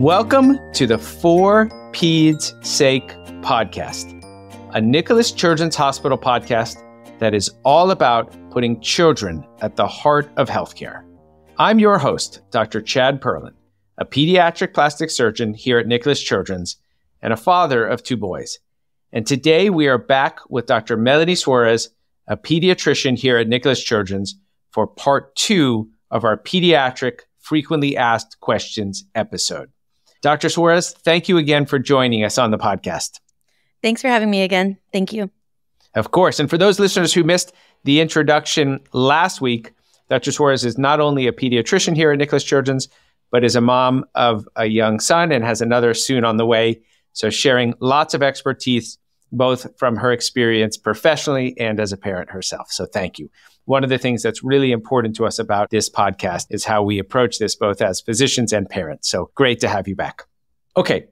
Welcome to the For Peds Sake podcast, a Nicklaus Children's Hospital podcast that is all about putting children at the heart of healthcare. I'm your host, Dr. Chad Perlin, a pediatric plastic surgeon here at Nicklaus Children's and a father of two boys. And today we are back with Dr. Melanie Suaris, a pediatrician here at Nicklaus Children's, for part 2 of our pediatric frequently asked questions episode. Dr. Suaris, thank you again for joining us on the podcast. Thanks for having me again. Thank you. Of course. And for those listeners who missed the introduction last week, Dr. Suaris is not only a pediatrician here at Nicklaus Children's, but is a mom of a young son and has another soon on the way. So sharing lots of expertise, both from her experience professionally and as a parent herself. So thank you. One of the things that's really important to us about this podcast is how we approach this both as physicians and parents. So great to have you back. Okay,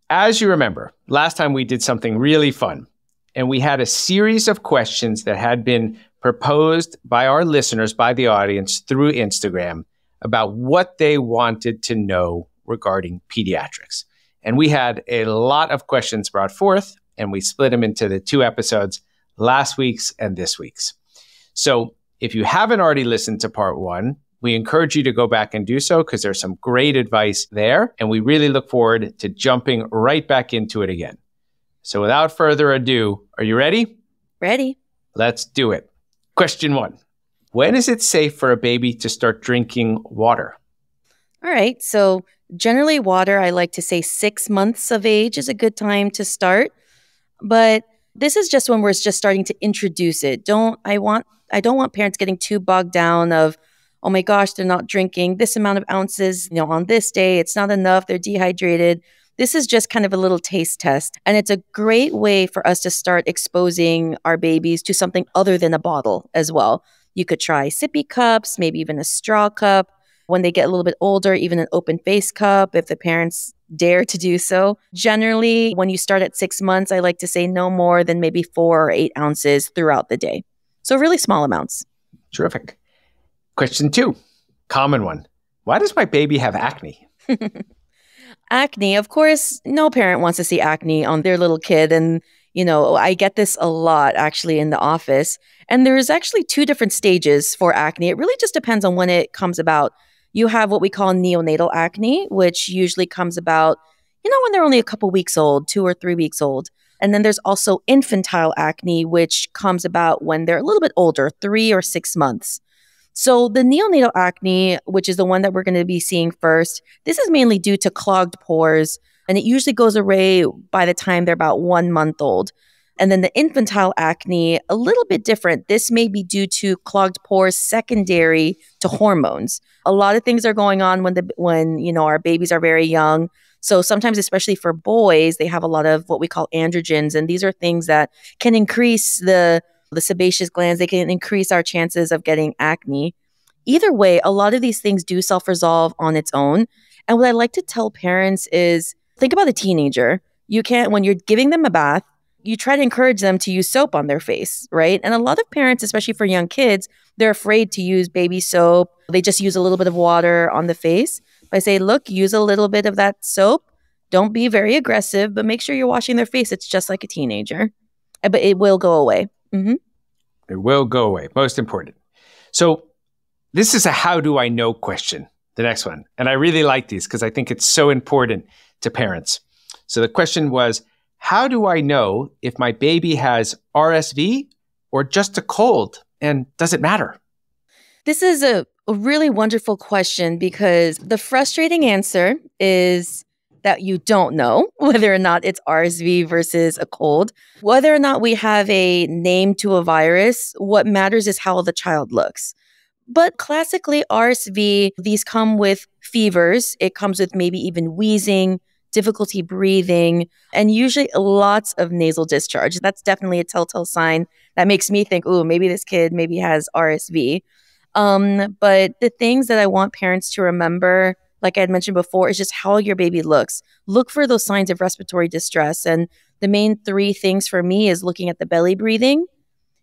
as you remember, last time we did something really fun, and we had a series of questions that had been proposed by our listeners, by the audience through Instagram about what they wanted to know regarding pediatrics. And we had a lot of questions brought forth, and we split them into the 2 episodes, last week's and this week's. So if you haven't already listened to part 1, we encourage you to go back and do so because there's some great advice there. And we really look forward to jumping right back into it again. So without further ado, are you ready? Ready. Let's do it. Question 1. When is it safe for a baby to start drinking water? All right. So generally water, I like to say 6 months of age is a good time to start. But this is just when we're just starting to introduce it. I don't want parents getting too bogged down of, oh my gosh, they're not drinking this amount of ounces, on this day, it's not enough, they're dehydrated. This is just kind of a little taste test. And it's a great way for us to start exposing our babies to something other than a bottle as well. You could try sippy cups, maybe even a straw cup. When they get a little bit older, even an open face cup, if the parents dare to do so. Generally, when you start at 6 months, I like to say no more than maybe 4 or 8 ounces throughout the day. So really small amounts. Terrific. Question 2, common one. Why does my baby have acne? Acne, of course, no parent wants to see acne on their little kid. And, I get this a lot actually in the office. And there's actually 2 different stages for acne. It really just depends on when it comes about. You have what we call neonatal acne, which usually comes about, when they're only a couple weeks old, 2 or 3 weeks old. And then there's also infantile acne, which comes about when they're a little bit older, 3 or 6 months. So the neonatal acne, which is the one that we're going to be seeing first, this is mainly due to clogged pores, and it usually goes away by the time they're about 1 month old. And then the infantile acne, a little bit different. This may be due to clogged pores secondary to hormones. A lot of things are going on when our babies are very young. So sometimes, especially for boys, they have a lot of what we call androgens, and these are things that can increase the sebaceous glands. They can increase our chances of getting acne. Either way, a lot of these things do self-resolve on its own. And what I like to tell parents is, think about a teenager. When you're giving them a bath, you try to encourage them to use soap on their face, right? And a lot of parents, especially for young kids, they're afraid to use baby soap. They just use a little bit of water on the face. I say, look, use a little bit of that soap. Don't be very aggressive, but make sure you're washing their face. It's just like a teenager. But it will go away. Mm-hmm. It will go away. Most important. So this is a how do I know question, the next one. And I really like these because I think it's so important to parents. So the question was, how do I know if my baby has RSV or just a cold? And does it matter? This is a really wonderful question because the frustrating answer is that you don't know whether or not it's RSV versus a cold. Whether or not we have a name to a virus, what matters is how the child looks. But classically, RSV, these come with fevers. It comes with maybe even wheezing, difficulty breathing, and usually lots of nasal discharge. That's definitely a telltale sign that makes me think, ooh, maybe this kid maybe has RSV. But the things that I want parents to remember, like I had mentioned before, is just how your baby looks. Look for those signs of respiratory distress. And the main 3 things for me is looking at the belly breathing.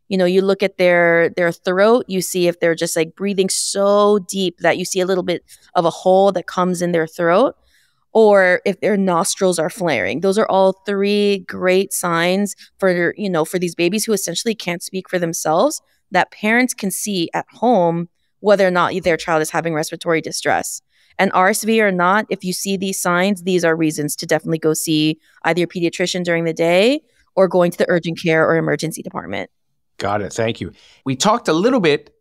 You look at their throat, you see if they're just like breathing so deep that you see a little bit of a hole that comes in their throat. or if their nostrils are flaring. Those are all three great signs for, for these babies who essentially can't speak for themselves, that parents can see at home whether or not their child is having respiratory distress. And RSV or not, if you see these signs, these are reasons to definitely go see either your pediatrician during the day or going to the urgent care or emergency department. Got it. Thank you. We talked a little bit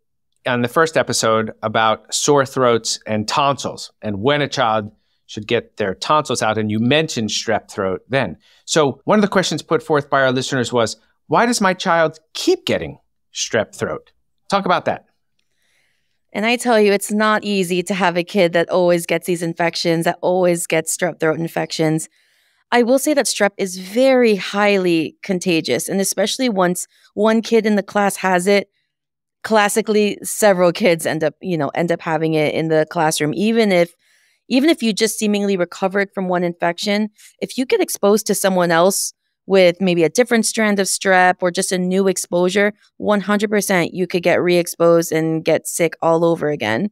on the first episode about sore throats and tonsils and when a child should get their tonsils out. And you mentioned strep throat then. So one of the questions put forth by our listeners was, why does my child keep getting strep throat? Talk about that. And I tell you, it's not easy to have a kid that always gets these infections, that always gets strep throat infections. I will say that strep is very highly contagious. And especially once one kid in the class has it, classically, several kids end up having it in the classroom. Even if you just seemingly recovered from one infection, if you get exposed to someone else with maybe a different strand of strep or just a new exposure, 100% you could get re-exposed and get sick all over again.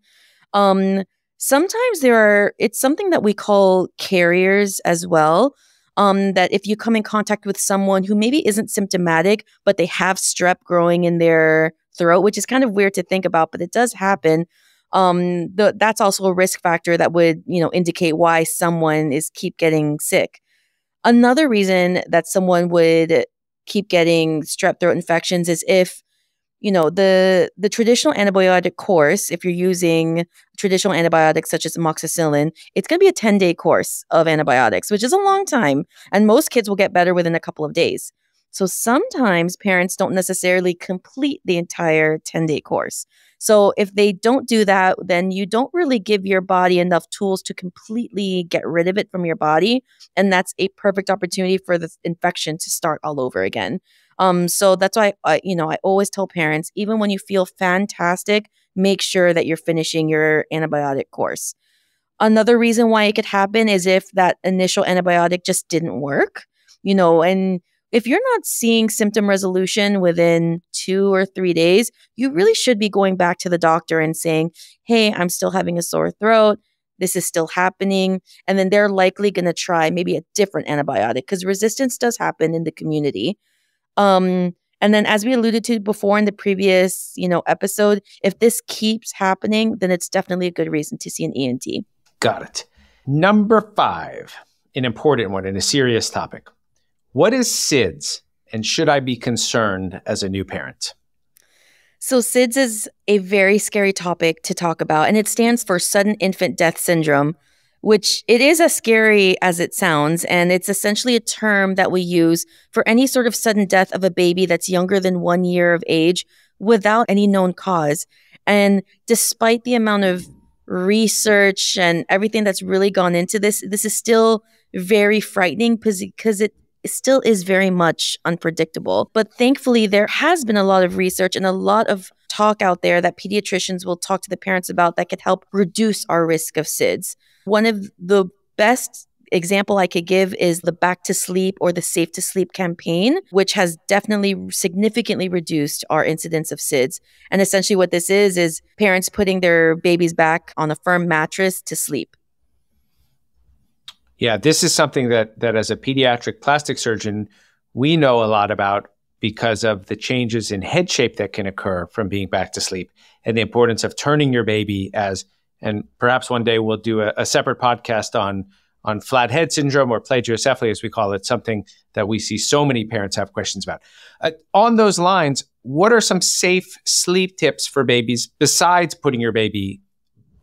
Sometimes it's something that we call carriers as well. That if you come in contact with someone who maybe isn't symptomatic, but they have strep growing in their throat, which is kind of weird to think about, but it does happen. That's also a risk factor that would, indicate why someone keep getting sick. Another reason that someone would keep getting strep throat infections is if, the traditional antibiotic course, if you're using traditional antibiotics such as amoxicillin, it's going to be a 10-day course of antibiotics, which is a long time. And most kids will get better within a couple of days. So sometimes parents don't necessarily complete the entire 10-day course. So if they don't do that, then you don't really give your body enough tools to completely get rid of it from your body. And that's a perfect opportunity for the infection to start all over again. So that's why I always tell parents, even when you feel fantastic, make sure that you're finishing your antibiotic course. Another reason why it could happen is if that initial antibiotic just didn't work, and if you're not seeing symptom resolution within 2 or 3 days, you really should be going back to the doctor and saying, hey, I'm still having a sore throat. This is still happening. And then they're likely going to try maybe a different antibiotic because resistance does happen in the community. And then as we alluded to before in the previous, episode, if this keeps happening, then it's definitely a good reason to see an ENT. Got it. Number 5, an important one and a serious topic. What is SIDS, and should I be concerned as a new parent? So SIDS is a very scary topic to talk about, and it stands for Sudden Infant Death Syndrome, which it is as scary as it sounds, and it's essentially a term that we use for any sort of sudden death of a baby that's younger than 1 year of age without any known cause. And despite the amount of research and everything that's really gone into this is still very frightening because it still is very much unpredictable. But thankfully, there has been a lot of research and a lot of talk out there that pediatricians will talk to the parents about that could help reduce our risk of SIDS. One of the best example I could give is the Back to Sleep or the Safe to Sleep campaign, which has definitely significantly reduced our incidence of SIDS. And essentially what this is parents putting their babies back on a firm mattress to sleep. Yeah, this is something that as a pediatric plastic surgeon, we know a lot about because of the changes in head shape that can occur from being back to sleep and the importance of turning your baby and perhaps one day we'll do a separate podcast on flat head syndrome or plagiocephaly, as we call it, something that we see so many parents have questions about. On those lines, what are some safe sleep tips for babies besides putting your baby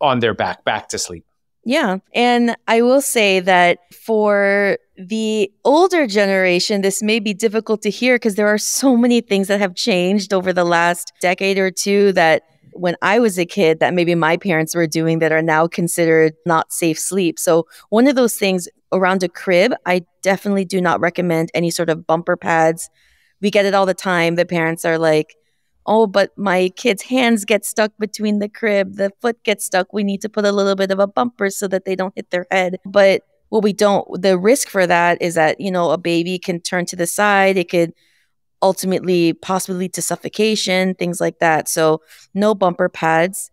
on their back to sleep? Yeah. And I will say that for the older generation, this may be difficult to hear because there are so many things that have changed over the last decade or two that when I was a kid that maybe my parents were doing that are now considered not safe sleep. So one of those things around a crib, I definitely do not recommend any sort of bumper pads. We get it all the time. The parents are like, oh, but my kid's hands get stuck between the crib. The foot gets stuck. We need to put a little bit of a bumper so that they don't hit their head. But what we don't, the risk for that is that, a baby can turn to the side. It could ultimately possibly lead to suffocation, things like that. So no bumper pads.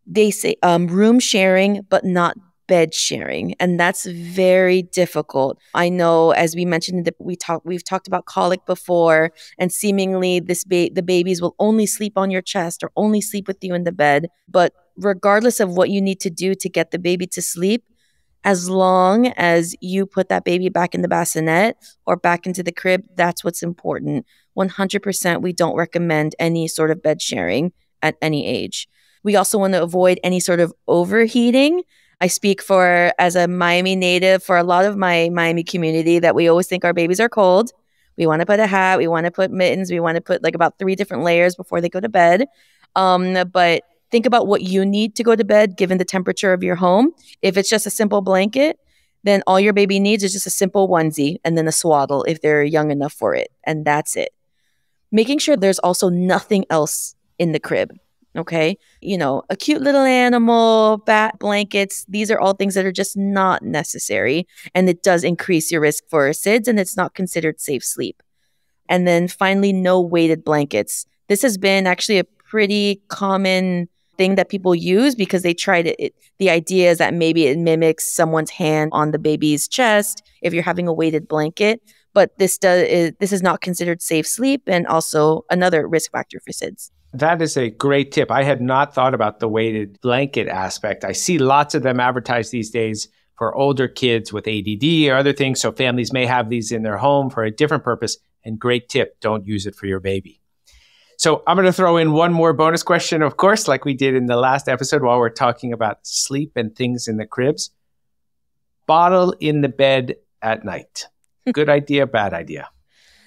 They say room sharing, but not bed sharing, and that's very difficult. I know, as we mentioned, we've talked about colic before, and seemingly the babies will only sleep on your chest or only sleep with you in the bed. But regardless of what you need to do to get the baby to sleep, as long as you put that baby back in the bassinet or back into the crib, that's what's important. 100%, we don't recommend any sort of bed sharing at any age. We also want to avoid any sort of overheating. I speak as a Miami native, for a lot of my Miami community, that we always think our babies are cold. We want to put a hat, we want to put mittens, we want to put like about 3 different layers before they go to bed. But think about what you need to go to bed given the temperature of your home. If it's just a simple blanket, then all your baby needs is just a simple onesie and then a swaddle if they're young enough for it. And that's it. Making sure there's also nothing else in the crib. Okay. A cute little animal, bat, blankets. These are all things that are just not necessary. And it does increase your risk for SIDS, and it's not considered safe sleep. And then finally, no weighted blankets. This has been actually a pretty common thing that people use because they the idea is that maybe it mimics someone's hand on the baby's chest if you're having a weighted blanket. But this is not considered safe sleep, and also another risk factor for SIDS. That is a great tip. I had not thought about the weighted blanket aspect. I see lots of them advertised these days for older kids with ADD or other things. So families may have these in their home for a different purpose. And great tip, don't use it for your baby. So I'm going to throw in one more bonus question, of course, like we did in the last episode while we're talking about sleep and things in the cribs. Bottle in the bed at night. Good idea, bad idea?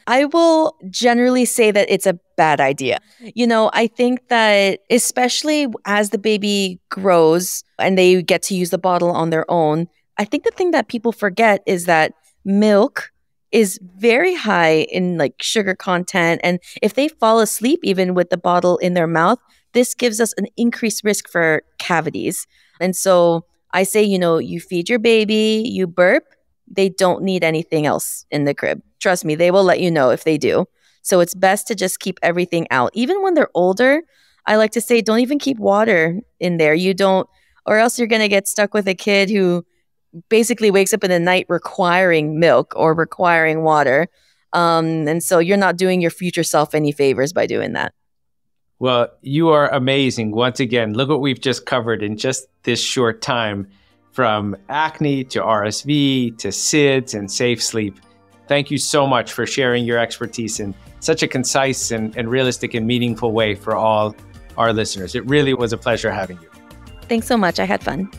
I will generally say that it's a bad idea. I think that especially as the baby grows and they get to use the bottle on their own, I think the thing that people forget is that milk is very high in like sugar content. And if they fall asleep even with the bottle in their mouth, this gives us an increased risk for cavities. And so I say, you feed your baby, you burp, they don't need anything else in the crib. Trust me, they will let you know if they do. So it's best to just keep everything out. Even when they're older, I like to say, don't even keep water in there. Or else you're going to get stuck with a kid who basically wakes up in the night requiring milk or requiring water. And so you're not doing your future self any favors by doing that. Well, you are amazing. Once again, look what we've just covered in just this short time, from acne to RSV to SIDS and safe sleep. Thank you so much for sharing your expertise in such a concise and realistic and meaningful way for all our listeners. It really was a pleasure having you. Thanks so much. I had fun.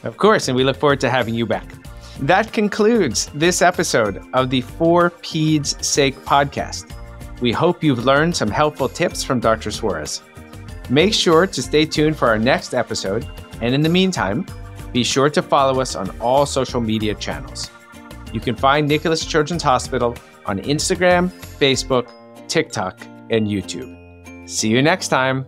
Of course, and we look forward to having you back. That concludes this episode of the For Peds' Sake podcast. We hope you've learned some helpful tips from Dr. Suaris. Make sure to stay tuned for our next episode, and in the meantime, be sure to follow us on all social media channels. You can find Nicklaus Children's Hospital on Instagram, Facebook, TikTok, and YouTube. See you next time.